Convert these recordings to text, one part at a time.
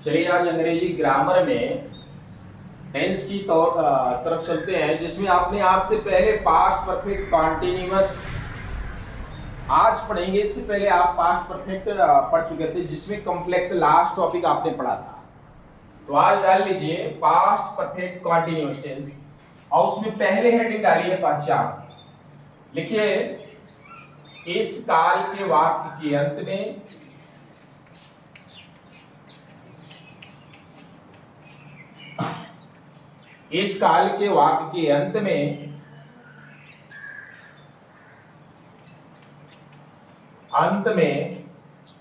चलिए आज अंग्रेजी ग्रामर में टेंस की तरफ चलते हैं, जिसमें आपने आज से पहले पास्ट परफेक्ट कॉन्टिन्यूअस आज पढ़ेंगे। इससे पहले आप पास्ट परफेक्ट पढ़ चुके थे, जिसमें कॉम्प्लेक्स लास्ट टॉपिक आपने पढ़ा था। तो आज डाल लीजिए पास्ट परफेक्ट कॉन्टिन्यूअस टेंस और उसमें पहले हेडिंग डालिए पहचान। लिखिए इस काल के वाक्य के अंत में इस काल के वाक्य के अंत में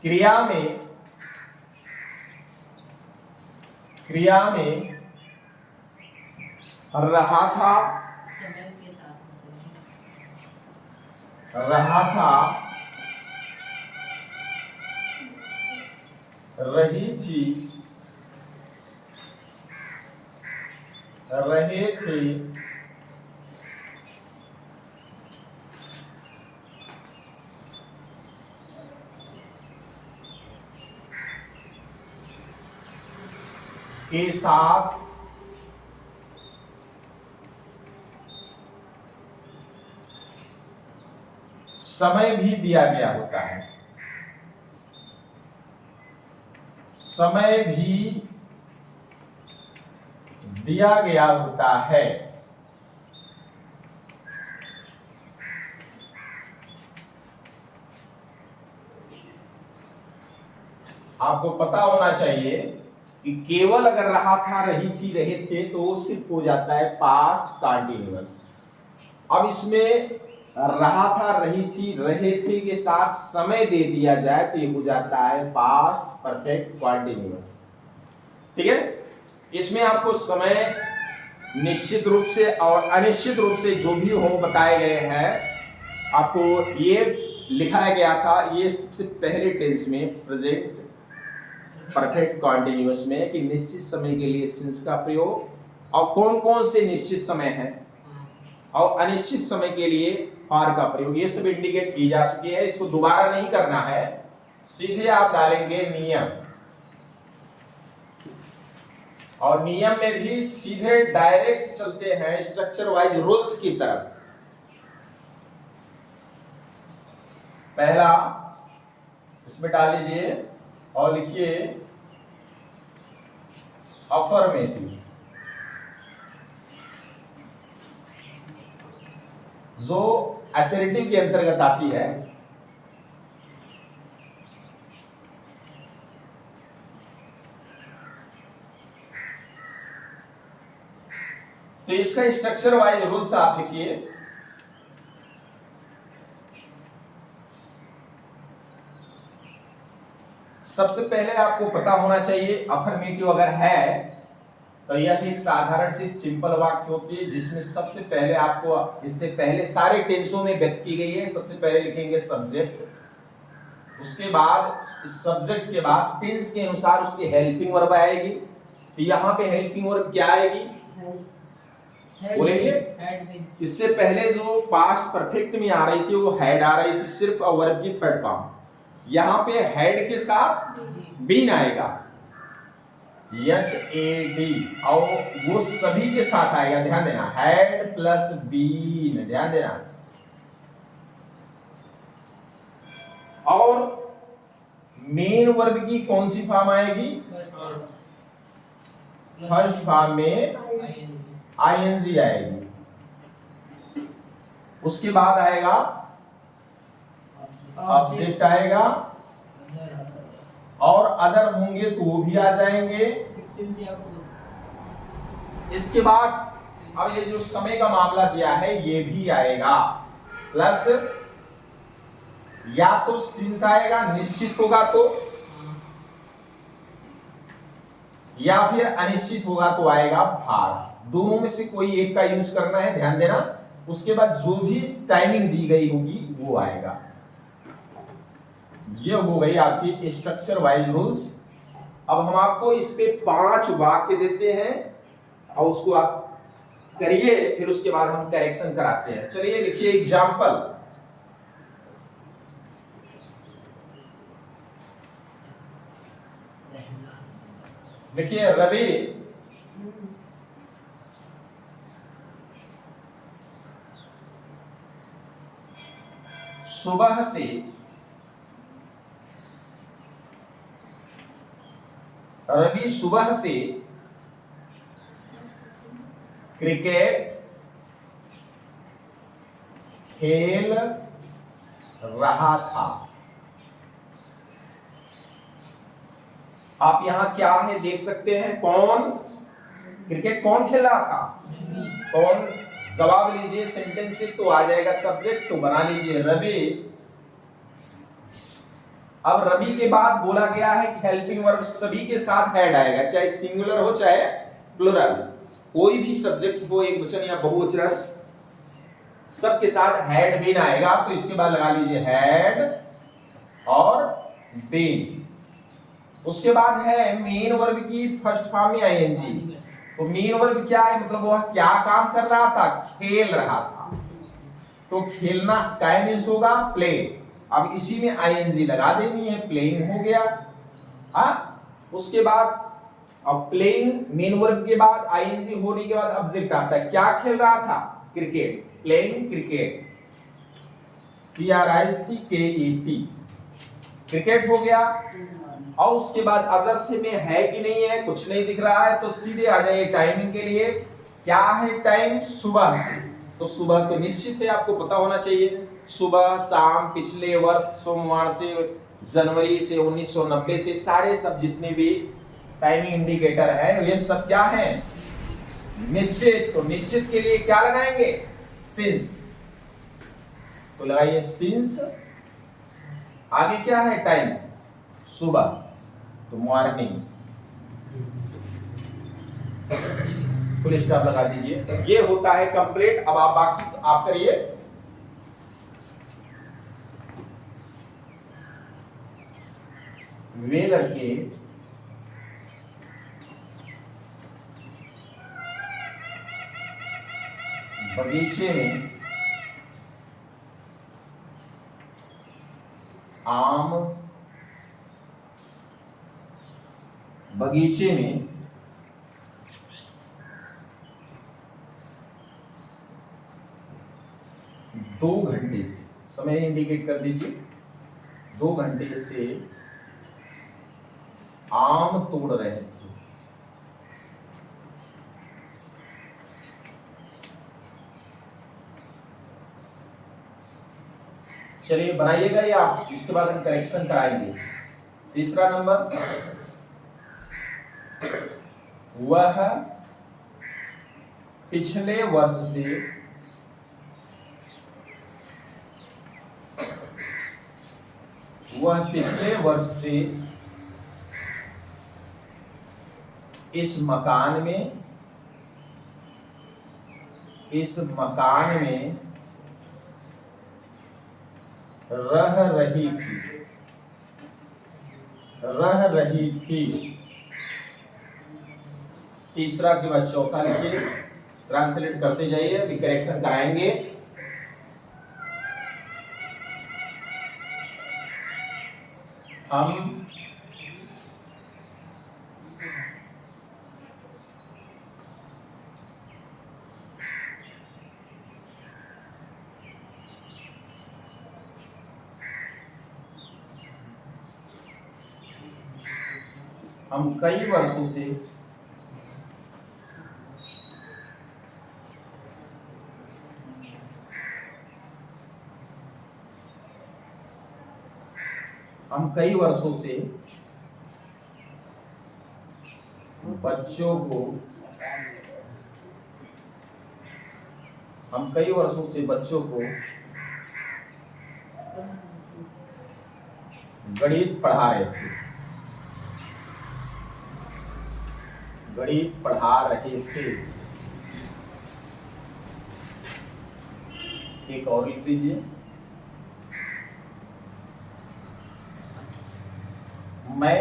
क्रिया में रहा था रही थी, रहे थे, के साथ समय भी दिया गया होता है। समय भी दिया गया होता है। आपको पता होना चाहिए कि केवल अगर रहा था, रही थी, रहे थे तो सिर्फ हो जाता है पास्ट कंटीन्यूअस। अब इसमें रहा था, रही थी, रहे थे के साथ समय दे दिया जाए तो ये हो जाता है पास्ट परफेक्ट कंटीन्यूअस। ठीक है, इसमें आपको समय निश्चित रूप से और अनिश्चित रूप से जो भी हो बताए गए हैं। आपको ये लिखाया गया था, ये सबसे पहले टेंस में प्रेजेंट परफेक्ट कॉन्टिन्यूअस में कि निश्चित समय के लिए सिंस का प्रयोग और कौन कौन से निश्चित समय है और अनिश्चित समय के लिए फॉर का प्रयोग, ये सब इंडिकेट की जा चुकी है। इसको दोबारा नहीं करना है, सीधे आप डालेंगे नियम और नियम में भी सीधे डायरेक्ट चलते हैं स्ट्रक्चर वाइज रूल्स की तरफ। पहला इसमें डाल लीजिए और लिखिए अफर्मेटिव, जो असर्टिव के अंतर्गत आती है। तो इसका स्ट्रक्चर वाइज रूल्स आप लिखिए। सबसे पहले आपको पता होना चाहिए अफर्मेटिव अगर है तो यह एक साधारण सी सिंपल वाक्य होती है, जिसमें सबसे पहले आपको इससे पहले सारे टेंसों में व्यक्त की गई है। सबसे पहले लिखेंगे सब्जेक्ट, उसके बाद इस सब्जेक्ट के बाद टेंस के अनुसार उसकी हेल्पिंग वर्ब आएगी। तो यहाँ पे हेल्पिंग वर्ब क्या आएगी बोलेंगे? इससे पहले जो पास्ट परफेक्ट में आ रही थी वो हैड आ रही थी, सिर्फ वर्ब की थर्ड फॉर्म। यहाँ पे हेड के साथ बीन आएगा, HAD, और वो सभी के साथ आएगा। ध्यान देना, हेड प्लस बीन, ध्यान देना। और मेन वर्ब की कौन सी फॉर्म आएगी? फर्स्ट फॉर्म में ING आएगी। उसके बाद आएगा ऑब्जेक्ट आएगा और अदर होंगे तो वो भी आ जाएंगे। इसके बाद अब ये जो समय का मामला दिया है ये भी आएगा, प्लस या तो सिंस आएगा निश्चित होगा तो, या फिर अनिश्चित होगा तो आएगा भार। दोनों में से कोई एक का यूज करना है, ध्यान देना। उसके बाद जो भी टाइमिंग दी गई होगी वो आएगा। ये हो गई आपकी स्ट्रक्चर वाइज रूल्स। अब हम आपको इस पे 5 वाक्य देते हैं और उसको आप करिए, फिर उसके बाद हम करेक्शन कराते हैं। चलिए लिखिए एग्जाम्पल। देखिए रवि सुबह से क्रिकेट खेल रहा था। आप यहां क्या है देख सकते हैं, कौन क्रिकेट कौन खेल रहा था, कौन, जवाब लीजिए, सेंटेंस से तो आ जाएगा, सब्जेक्ट तो बना लीजिए रवि। अब रवि के बाद बोला गया है कि हेल्पिंग वर्ब सभी के साथ ऐड आएगा, चाहे सिंगुलर हो चाहे प्लुरल, कोई भी सब्जेक्ट हो, एक वचन या बहुवचन, सबके साथ हैड बीन आएगा। तो इसके बाद लगा लीजिए हैड और बीन। उसके बाद है मेन वर्ब की फर्स्ट फॉर्म में आईएनजी। तो मेन वर्ब क्या है, मतलब वह क्या काम कर रहा था, खेल रहा था। तो खेलना टाइम मींस होगा प्ले। अब इसी में आईएनजी लगा देनी है, प्लेइंग हो गया। उसके बाद अब प्लेइंग मेन वर्ब के बाद आईएनजी होने के बाद ऑब्जेक्ट आता है, क्या खेल रहा था, cricket, playing cricket, CRICKET, cricket हो गया। और उसके बाद अदर्स में है कि नहीं है, कुछ नहीं दिख रहा है, तो सीधे आ जाइए टाइमिंग के लिए। क्या है टाइम, सुबह से। तो सुबह तो निश्चित है, आपको पता होना चाहिए, सुबह शाम, पिछले वर्ष सोमवार से, जनवरी से, 1990 से, सारे सब जितने भी टाइमिंग इंडिकेटर है ये सब क्या है, निश्चित। तो निश्चित के लिए क्या लगाएंगे, सिंस। तो लगाइए सिंस, आगे क्या है टाइम, सुबह, तो मॉर्निंग, फुल स्टॉप लगा दीजिए। ये होता है कंप्लीट। अब आप बाकी तो आप करिए। वे लड़के बगीचे में आम, बगीचे में 2 घंटे से, समय इंडिकेट कर दीजिए, 2 घंटे से आम तोड़ रहे थे। चलिए बनाइएगा या आप, इसके बाद हम करेक्शन कराएंगे। तीसरा नंबर, वह पिछले वर्ष से इस मकान में रह रही थी। तीसरा के बाद चौथा लिखिए, ट्रांसलेट करते जाइए, अभी करेक्शन कराएंगे। हम कई वर्षों से बच्चों को गणित पढ़ा रहे थे। एक और लिख लीजिए, मैं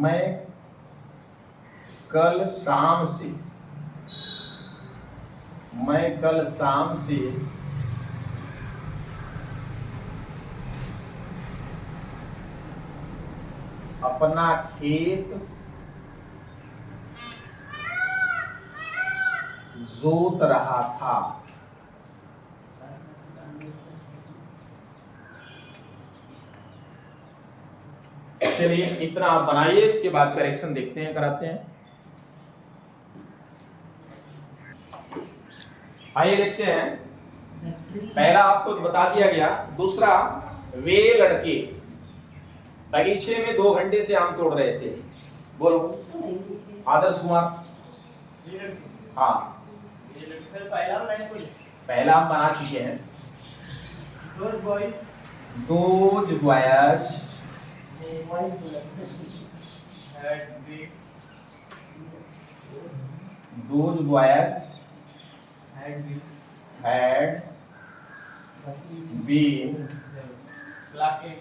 मैं कल शाम से अपना खेत जोत रहा था। चलिए इतना आप बनाइए, इसके बाद करेक्शन देखते हैं, कराते हैं। आइए देखते हैं। पहला आपको बता दिया गया। दूसरा, वे लड़के बगीचे में 2 घंटे से आम तोड़ रहे थे। बोलो आदर्श कुमार। हाँ, पहला हम बना चुके हैं। Those boys had been plucking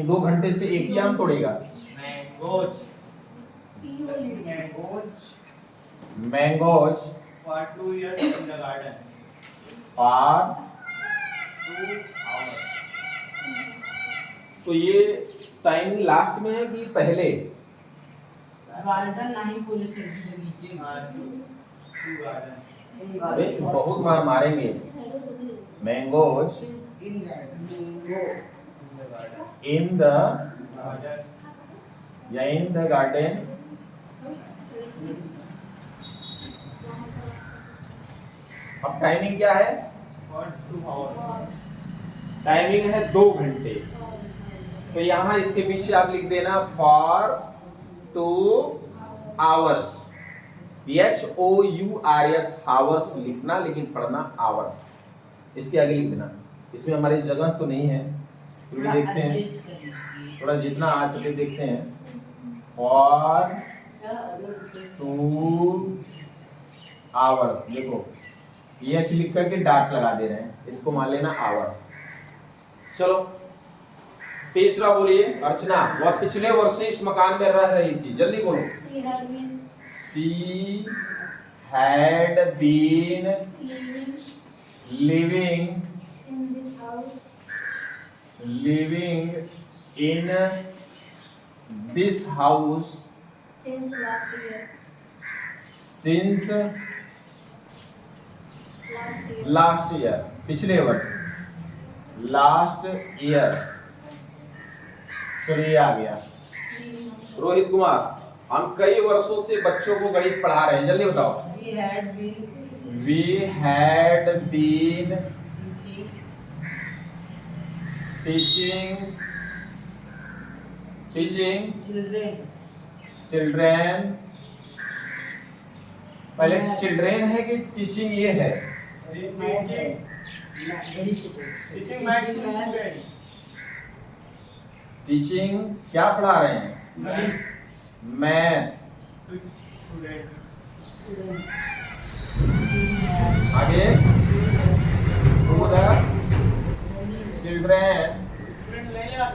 2 घंटे से एक ही आम तोड़ेगा। Mangoes for 2 years in the garden. for 2 hours. तो ये टाइमिंग लास्ट में है कि पहले? गार्डन नहीं, पूरे बगीचे अरे बहुत मार मारेंगे। मैंगोज इन द या इन द गार्डन अब टाइमिंग क्या है? For 2 hours. टाइमिंग है 2 घंटे। तो यहाँ इसके पीछे आप लिख देना फॉर 2 आवर्स। HOURS हावर्स लिखना, लेकिन पढ़ना आवर्स। इसके आगे लिख देना। इसमें हमारी जगह तो नहीं है, फिर भी देखते हैं थोड़ा जितना आ सके देखते हैं। फॉर 2 आवर्स देखो, ये लिख करके डार्क लगा दे रहे हैं, इसको मान लेना आवर्स। चलो तीसरा बोलिए अर्चना। वह पिछले वर्ष से इस मकान में रह रही थी। जल्दी बोलो। She had been living in this house since last year। पिछले वर्ष, लास्ट ईयर। चलिए आ गया। रोहित कुमार, हम कई वर्षों से बच्चों को गणित पढ़ा रहे हैं, जल्दी बताओ। We had been teaching children। पहले चिल्ड्रेन है कि टीचिंग ये है? Teaching math to students. Teaching क्या पढ़ा रहे हैं? Math To students. आगे टू द चिल्ड्रेन। Student ले लिया?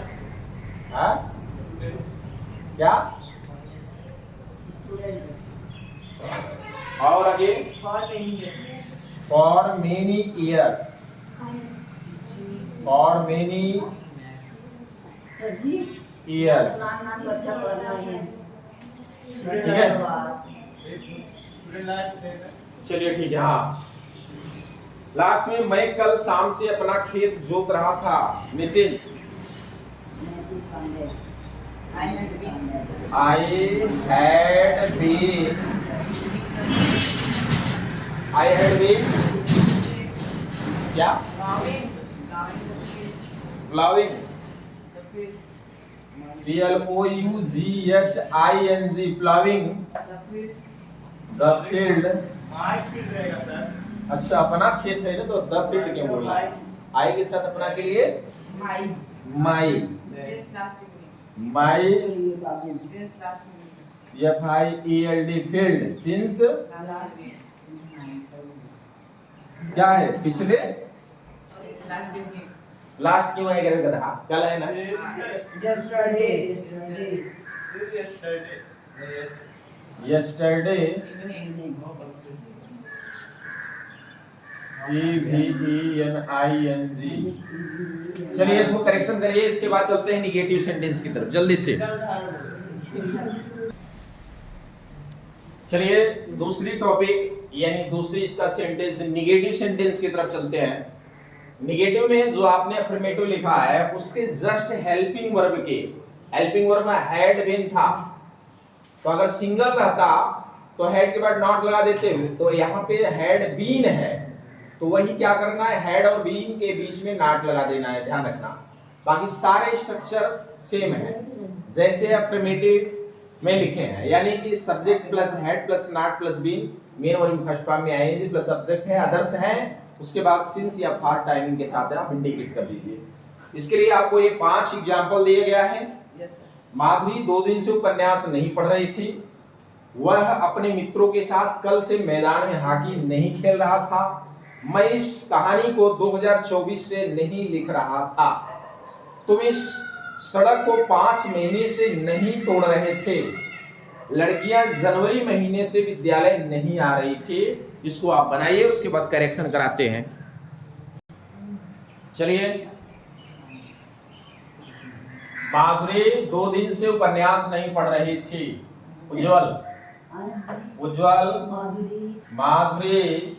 हाँ क्या? और आगे for many year. For many year. ठीक है, Student last day. चलिए ठीक है। हाँ, लास्ट में मैं कल शाम से अपना खेत जोत रहा था। नितिन, I had been क्या? Plowing। PLOUGHING plowing the field। My field रहेगा सर। अच्छा, अपना खेत है ना, तो द फील्ड क्यों बोलना? आई के साथ अपना के लिए माई FIELD फील्ड सिंस क्या है पिछले लास्ट डे के लास्ट क्यों है कह गधा कल है ना Yesterday. Yesterday. Yesterday evening EVENING। चलिए इसको करेक्शन करिए, इसके बाद चलते हैं निगेटिव सेंटेंस की तरफ जल्दी से। चलिए दूसरी टॉपिक यानी दूसरी इसका सेंटेंस निगेटिव सेंटेंस की तरफ चलते हैं। निगेटिव में जो आपने अफर्मेटिव लिखा है उसके जस्ट हेल्पिंग वर्ब के, हेल्पिंग वर्ब में हैड बीन था, तो अगर सिंगल रहता तो हैड के बाद नॉट लगा देते हुए, तो यहाँ पे हैड बीन है तो वही क्या करना है, हैड और बीन के बीच में नॉट लगा देना है, ध्यान रखना। बाकी सारे स्ट्रक्चर सेम है जैसे अफर्मेटिव में लिखे हैं, यानी कि subject plus had plus not plus been, main verb first form में आएंगे प्लस सब्जेक्ट है, अदर्स है, उसके बाद सिंस या फॉर टाइमिंग के साथ आप इंडिकेट कर दीजिए। इसके लिए आपको ये 5 एग्जांपल दिया गया है। यस सर माधुरी 2 दिन से उपन्यास नहीं पढ़ रही थी, वह अपने मित्रों के साथ कल से मैदान में हॉकी नहीं खेल रहा था, मैं इस कहानी को 2024 से नहीं लिख रहा था, तुम इस सड़क को 5 महीने से नहीं तोड़ रहे थे, लड़कियां जनवरी महीने से विद्यालय नहीं आ रही थी। इसको आप बनाइए, उसके बाद करेक्शन कराते हैं। चलिए माधुरी 2 दिन से उपन्यास नहीं पढ़ रही थी। उज्जवल उज्जवल माधुरी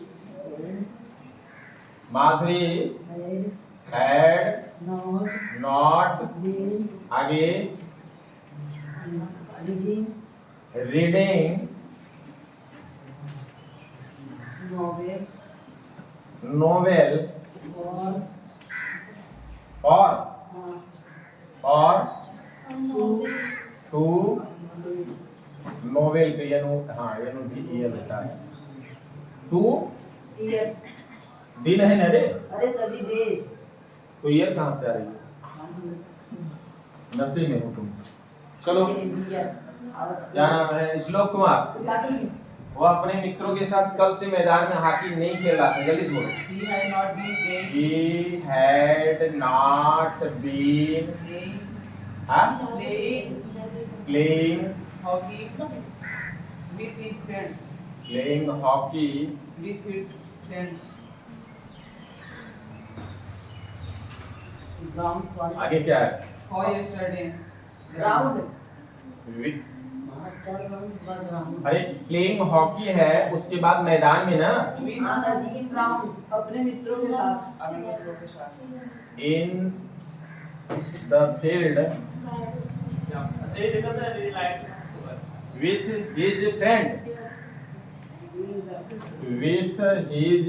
माधुरी हैड नॉट आगे रीडिंग नोवेल और टू नोवेल पे हाँ भी ये बेटा है टू दिन है ना रे, अरे सभी दे तो ये कहाँ से आ रही है, नशे में हो तुम। चलो क्या नाम है, श्लोक कुमार, वो अपने मित्रों के साथ कल से मैदान में हॉकी नहीं खेल रहा था, जल्दी से बोलो। He had not been He had not playing playing hockey with his friends playing hockey with his friends आगे क्या है, फॉर यस्टरडे ग्राउंड With- अरे प्लेइंग हॉकी है उसके बाद मैदान में ना, ग्राउंड अपने मित्रों के साथ अपने मित्रों के साथ इन द फील्ड ये देखो ना ये light with his friend with his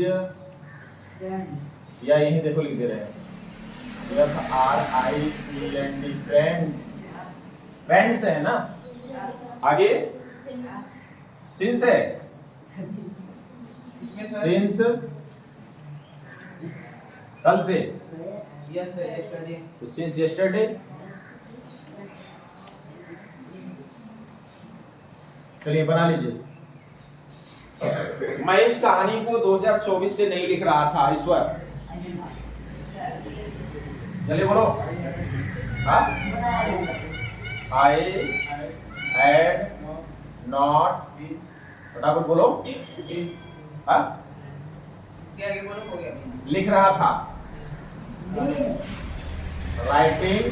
या यही देखो लिख दे रहे हैं FRIEND फ्रेंड, फ्रेंड्स है ना, आगे सिंस है, इसमें सर सिंस कल से, यस सर यस्टरडे तो सिंस यस्टरडे। चलिए बना लीजिए। मैं इस कहानी को 2024 से नहीं लिख रहा था, ईश्वर चलिए बोलो। हाँ आई हैड नॉट, फटाफट बोलो। हाँ क्या आगे बोलो, हो गया लिख रहा था, राइटिंग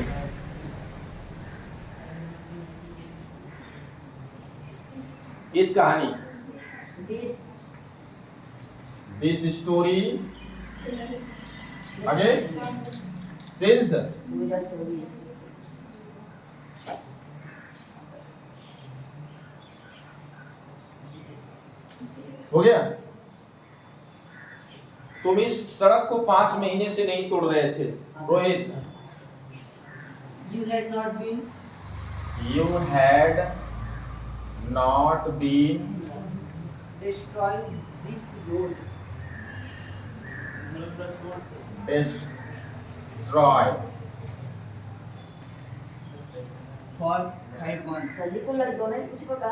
इस कहानी, दिस स्टोरी, आगे सिंस 2024 हो गया। तुम इस सड़क को 5 महीने से नहीं तोड़ रहे थे, Rohit. You had not been You had not been destroying this road. destroyed for 5 month सभी को लड़कों ने कुछ पता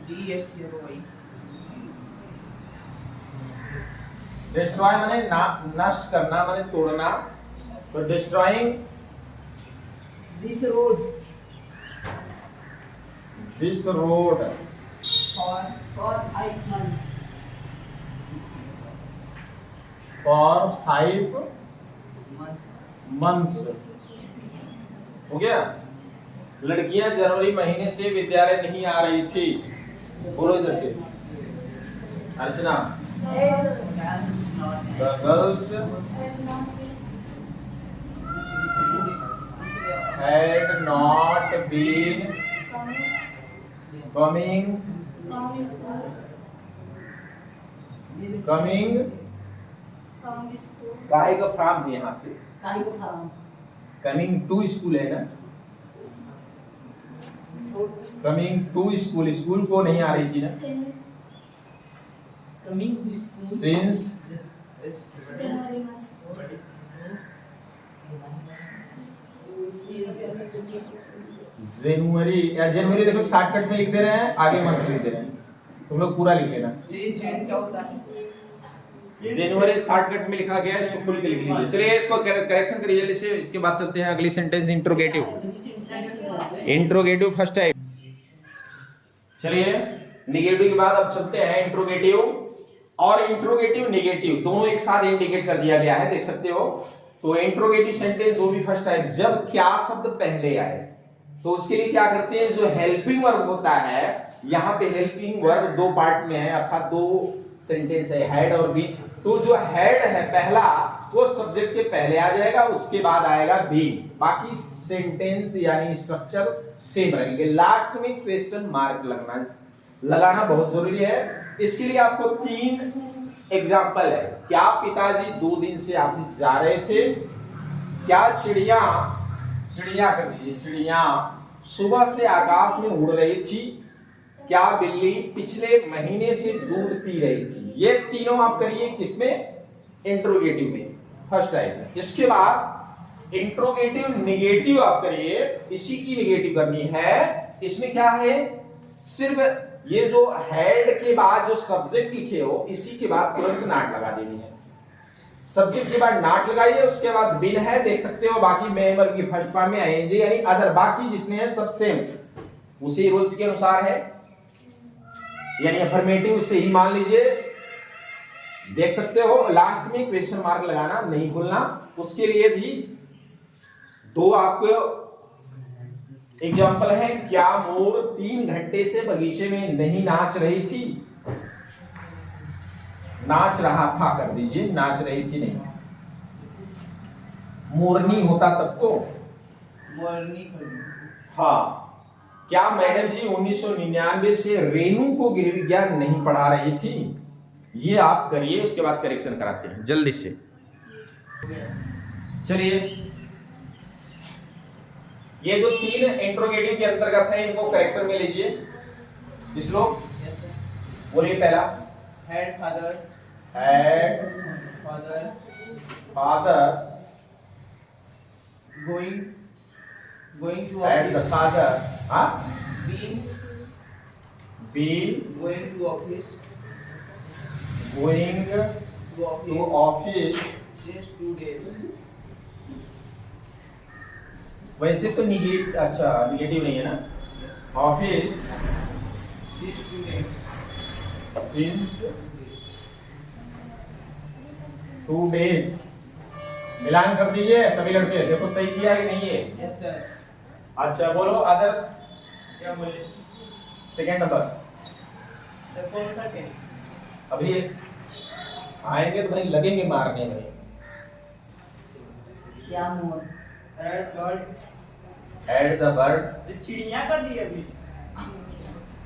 DST हो गई डिस्ट्रॉय माने नष्ट करना, माने तोड़ना। तो destroying this road this road for 5 months for 5 months. Months. हो गया। लड़कियां जनवरी महीने से विद्यालय नहीं आ रही थी। बोलो जैसे अर्चना। The girls had not been coming काहे का फ्रॉम है यहाँ से, काहे को फॉर्म कमिंग टू स्कूल है ना, कमिंग टू स्कूल, स्कूल को नहीं आ रही थी ना। Coming to school since January, या जनवरी देखो शॉर्टकट में लिख दे रहे हैं, आगे मंथ लिख दे रहे हैं, तुम लोग पूरा लिख लेना। जैन क्या होता है? जनवरी शॉर्टकट में लिखा गया है, इसको फुल के लिख लीजिए। चलिए इसको करेक्शन करिए जल्दी से, इसके बाद चलते हैं अगली सेंटेंस इंट्रोगेटिव। इंट्रोगेटिव फर्स्ट है। चलिए निगेटिव के बाद अब चलते हैं इंट्रोगेटिव। और इंट्रोगेटिव निगेटिव दोनों एक साथ इंडिकेट कर दिया गया है, देख सकते हो। तो इंट्रोगेटिव सेंटेंस वो भी फर्स्ट टाइप, जब क्या शब्द पहले आए तो उसके लिए क्या करते हैं, जो हेल्पिंग वर्ब होता है, यहाँ पे हेल्पिंग वर्ब दो पार्ट में है, अर्थात दो सेंटेंस है, हेड और बीन। तो जो हेड है पहला वो सब्जेक्ट के पहले आ जाएगा, उसके बाद आएगा बीन। बाकी सेंटेंस यानी स्ट्रक्चर सेम रहेंगे। लास्ट में क्वेश्चन मार्क लगाना बहुत जरूरी है। इसके लिए आपको 3 एग्जाम्पल है। क्या पिताजी 2 दिन से ऑफिस जा रहे थे? क्या चिड़िया कर दीजिए, चिड़िया सुबह से आकाश में उड़ रही थी? क्या बिल्ली पिछले महीने से दूध पी रही थी? ये तीनों आप करिए किसमें, इंट्रोगेटिव में, फर्स्ट टाइप में। इसके बाद इंट्रोगेटिव निगेटिव आप करिए, इसी की निगेटिव करनी है। इसमें क्या है, सिर्फ ये जो हेड के बाद जो सब्जेक्ट लिखे हो, इसी के बाद तुरंत नाट लगा देनी है। सब्जेक्ट के बाद नाट लगाइए, उसके बाद बिन है, देख सकते हो। बाकी मेंबर की फर्स्ट फॉर्म में आईएनजी यानी अदर, बाकी जितने हैं सब सेम उसी रूल्स के अनुसार है, यानी अफर्मेटिव से ही मान लीजिए, देख सकते हो। लास्ट में क्वेश्चन मार्क लगाना नहीं भूलना। उसके लिए भी 2 आपको एग्जाम्पल है। क्या मोर 3 घंटे से बगीचे में नहीं नाच रही थी? नाच रहा था कर दीजिए, नाच रही थी नहीं, मोरनी होता तब तो। मोरनी हाँ। क्या मैडम जी 1999 से रेनू को गृह विज्ञान नहीं पढ़ा रही थी? ये आप करिए, उसके बाद करेक्शन कराते हैं जल्दी से। चलिए ये जो 3 इंट्रोगेटिव के अंतर्गत है, इनको करेक्शन में लीजिए। इस लोग यस सर। बोलिए पहला, had father father going to and the office, father been been going to office to office since 2 days. वैसे तो निगेटिव, अच्छा निगेटिव नहीं है ना, office Since 2 days. since 2 days। मिलान कर दीजिए सभी लड़के, देखो सही किया है कि नहीं है। Yes sir. अच्छा बोलो अदर्स, क्या बोले? Second number. तो कौन सा टेंस? अभी आएंगे तो भाई लगेंगे मारने में। क्या मोर Add bird। Add the birds, ये चिड़िया कर दी अभी।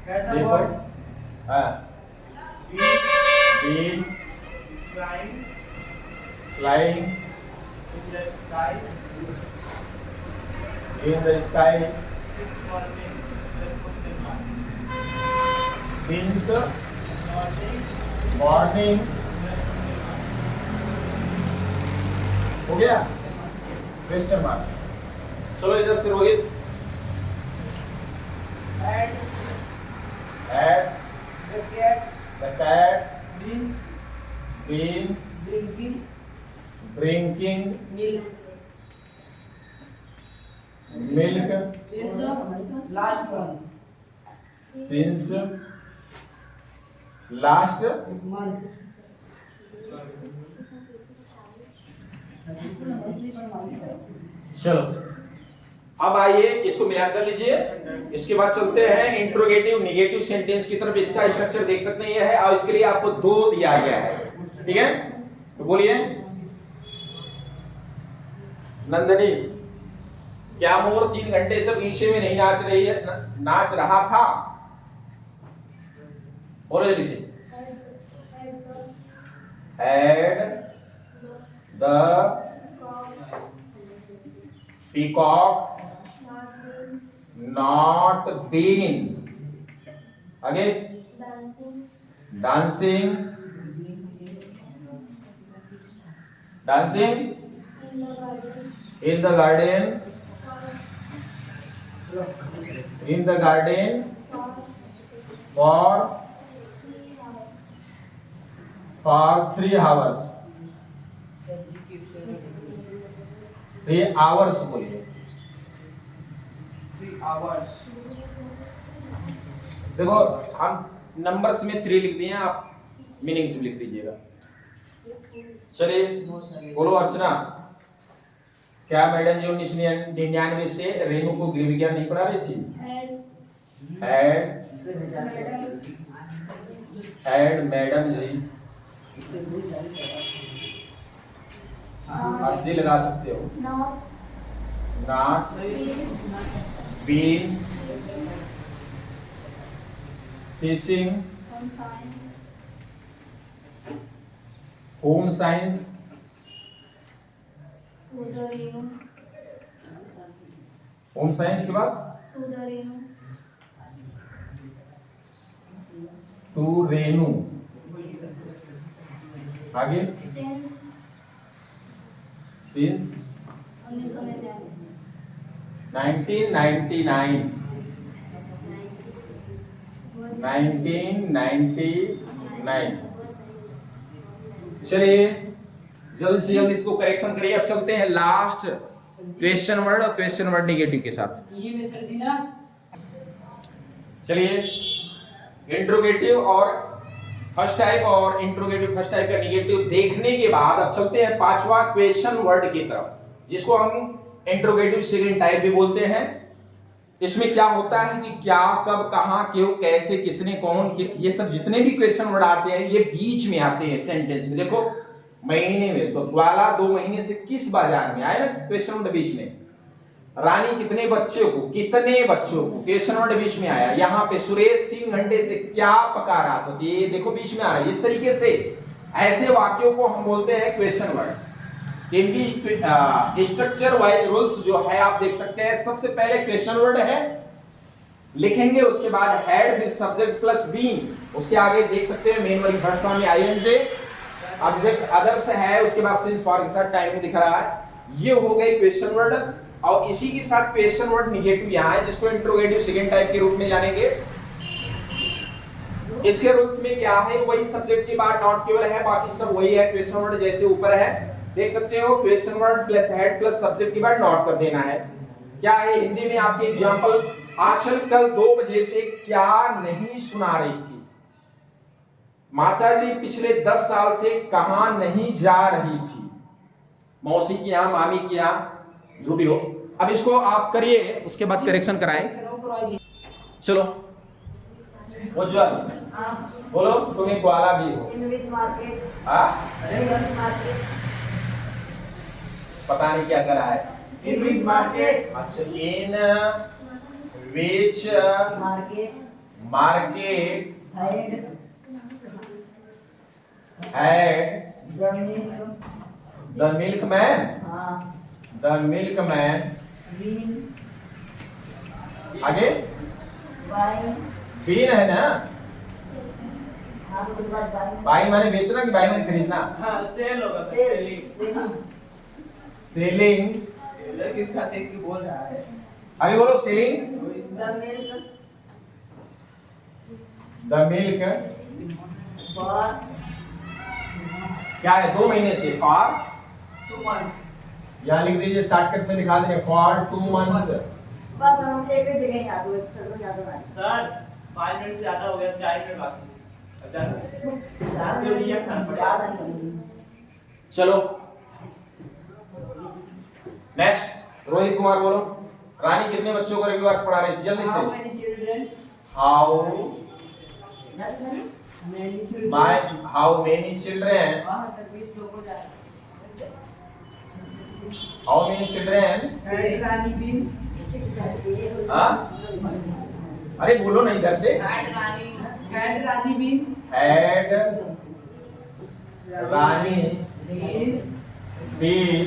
Add the देखो birds। हाँ, Been been flying flying in the sky in the sky since morning। Let's put the mark। Since Morning। Morning. हो गया क्वेश्चन मार्क। चलो इधर से Rohit, Add add the cat the cat been been drinking drinking milk milk since last month. since last Month. चलो अब आइए इसको मिलान कर लीजिए। इसके बाद चलते हैं इंट्रोगेटिव निगेटिव सेंटेंस की तरफ। इसका स्ट्रक्चर देख सकते हैं, यह है और इसके लिए आपको दो दिया गया है। ठीक है, तो बोलिए। नंदनी, क्या मोर 3 घंटे से पीछे में नहीं नाच रही है, नाच रहा था? बोलो जल्दी से। Had the peacock not been आगे dancing in the garden for 3 hours 3 hours बोलिए। 3 hours. देखो हम नंबर्स में 3 लिख दिए हैं, आप मीनिंग से लिख दीजिएगा। चलिए बोलो अर्चना, क्या मैडम जो 1999 से रेणु को गृह विज्ञान नहीं पढ़ा रही थी? हैड मैडम जी, आप जी लगा सकते हो, not been teaching home science home science के बाद टू रेणु, आगे सिंस 1999। चलिए जल्द से जल्द इसको करेक्शन करिए। अब चलते हैं लास्ट क्वेश्चन वर्ड और क्वेश्चन वर्ड निगेटिव के साथ। ये मिस कर दी ना। चलिए इंट्रोगेटिव और फर्स्ट टाइप और इंट्रोगेटिव फर्स्ट टाइप का निगेटिव देखने के बाद अब चलते हैं पांचवा क्वेश्चन वर्ड की तरफ, जिसको हम इंट्रोगेटिव सेकंड टाइप भी बोलते हैं। इसमें क्या होता है कि क्या, कब, कहां, क्यों, कैसे, किसने, कौन, ये सब जितने भी क्वेश्चन वर्ड आते हैं ये बीच में आते हैं सेंटेंस में। देखो महीने में तो ग्वाला 2 महीने से किस बाजार में आए ना, क्वेश्चन वर्ड बीच में। रानी कितने बच्चों को, क्वेश्चन वर्ड बीच में आया। यहाँ पे सुरेश 3 घंटे से क्या पका रहा था, तो ये देखो बीच में आ रहा है। इस तरीके से ऐसे वाक्यों को हम बोलते हैं क्वेश्चन वर्ड। इनकी स्ट्रक्चर वाइज रूल्स जो है आप देख सकते हैं। सबसे पहले क्वेश्चन वर्ड है लिखेंगे, उसके बाद हैड फिर सब्जेक्ट प्लस बीन, उसके आगे देख सकते हैं मेन वर्ब फर्स्ट फॉर्म में आईएनजी, ऑब्जेक्ट अदर्स है, उसके बाद सिंस फॉर के साथ टाइम में दिख रहा है। ये हो गई क्वेश्चन वर्ड और इसी के साथ क्वेश्चन वर्ड निगेटिव यहाँ है, जिसको इंट्रोगेटिव सेकंड टाइप के रूप में जानेंगे। इसके रूल्स में क्या है, वही सब्जेक्ट की बात नॉट केवल है, बाकी सब वही है। क्वेश्चन वर्ड जैसे ऊपर है देख सकते हो, question word plus had plus subject की बात नॉट कर देना है। क्या है हिंदी में आपके एग्जांपल, आंचल कल 2 बजे से क्या नहीं सुना रही थी, माताजी पिछले 10 साल से कहां नहीं जा रही थी, मौसी की यहां, मामी की यहां, जो भी हो। अब इसको आप करिए, उसके बाद करेक्शन कराएं। चलो उज्जवल बोलो, तुम एक ग्वाला भी हो। पता नहीं क्या करा है। इन विच मार्केट, अच्छा, इन विच मार्केट हैड द मिल्कमैन, आगे बीन है ना, बाई माने बेचना कि बाई माने खरीदना? हाँ सेल होगा सेलिंग। सेलिंग, किसका देख के बोल रहा है? आगे बोलो। सेलिंग द मिल्क क्या है 2 महीने से फॉर 2 months. यहाँ लिख दीजिए शॉर्टकट में दिखा देंगे फॉर 2 मंथ्स बस हम एक ही जगह याद हुए चलो याद हुआ सर 5 मिनट से ज्यादा हो गया 4 मिनट बाकी अब जा सकते हैं। ज्यादा नहीं. चलो नेक्स्ट रोहित कुमार बोलो रानी कितने बच्चों को रिव्यूअर्स पढ़ा रही थी जल्दी How से many children? How Many children. How many children वहाँ से 20 लोग हो जाए. How many children Had Rani been? हाँ अरे बोलो नहीं इधर से Had Rani Had Rani been? Had Rani Been? Been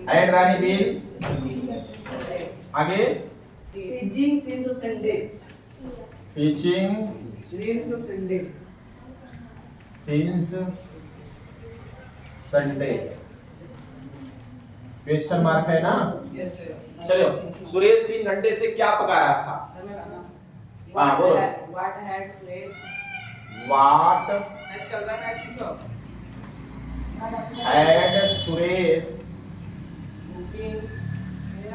had Rani been आगे Teaching since Sunday. Teaching Since Sunday. Since Sunday question mark है ना Yes sir. चलो सुरेश 3 घंटे से क्या पका रहा था हाँ, बोलो। What had played? वाट चल रहा है किसो? Had Suresh Cooking.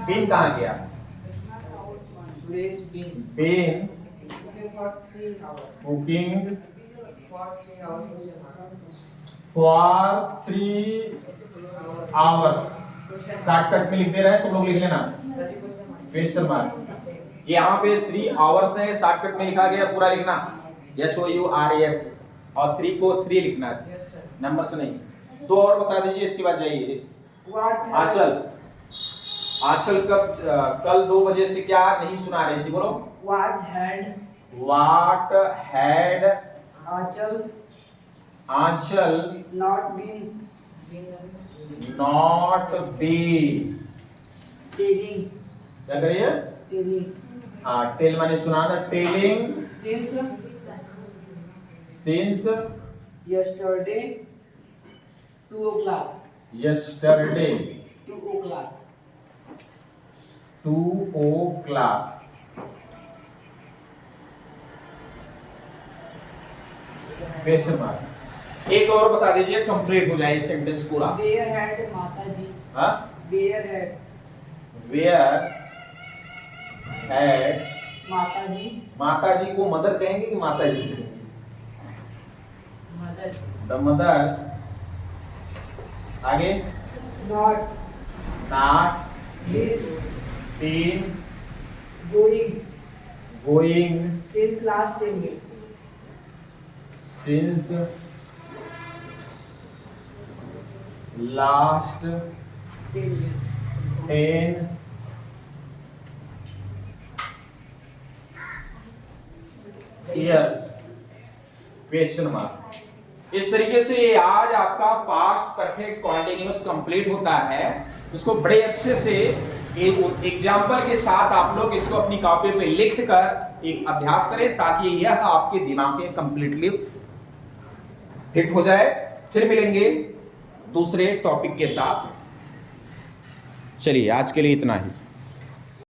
बीन कहाँ गया Suresh been been cooking for 3 hours. Cooking For 3 hours. For 3 hours shortcut में लिख दे रहे हैं तुम लोग लिख लेना 30%. क्वेश्चन मार्क यहाँ पे 3 आवर्स है शॉर्टकट में लिखा गया पूरा लिखना HOURS और 3 को 3 लिखना है Yes sir. नंबर से नहीं तो और बता दीजिए इसके बाद जाइए What? आंचल कल 2 बजे से क्या नहीं सुना रही थी बोलो What had what had Anchal not been not been telling? क्या करिए Telling. हाँ टेल माने सुनाना telling Since since yesterday 2 o'clock. Yesterday 2 o'clock. 2 o'clock question mark एक और बता दीजिए कंप्लीट हो जाए सेंटेंस पूरा Where had Mataji? हाँ Where had where had Mataji? माता जी को मदर कहेंगे कि माता जी Mother. द मदर आगे Not not been been going going since last 10 years. Since last 10 years. 10 years question mark इस तरीके से आज आपका पास्ट परफेक्ट कॉन्टिन्यूअस कंप्लीट होता है इसको बड़े अच्छे से एक एग्जाम्पल के साथ आप लोग इसको अपनी कॉपी पे लिख कर एक अभ्यास करें ताकि यह आपके दिमाग में कंप्लीटली फिट हो जाए फिर मिलेंगे दूसरे टॉपिक के साथ चलिए आज के लिए इतना ही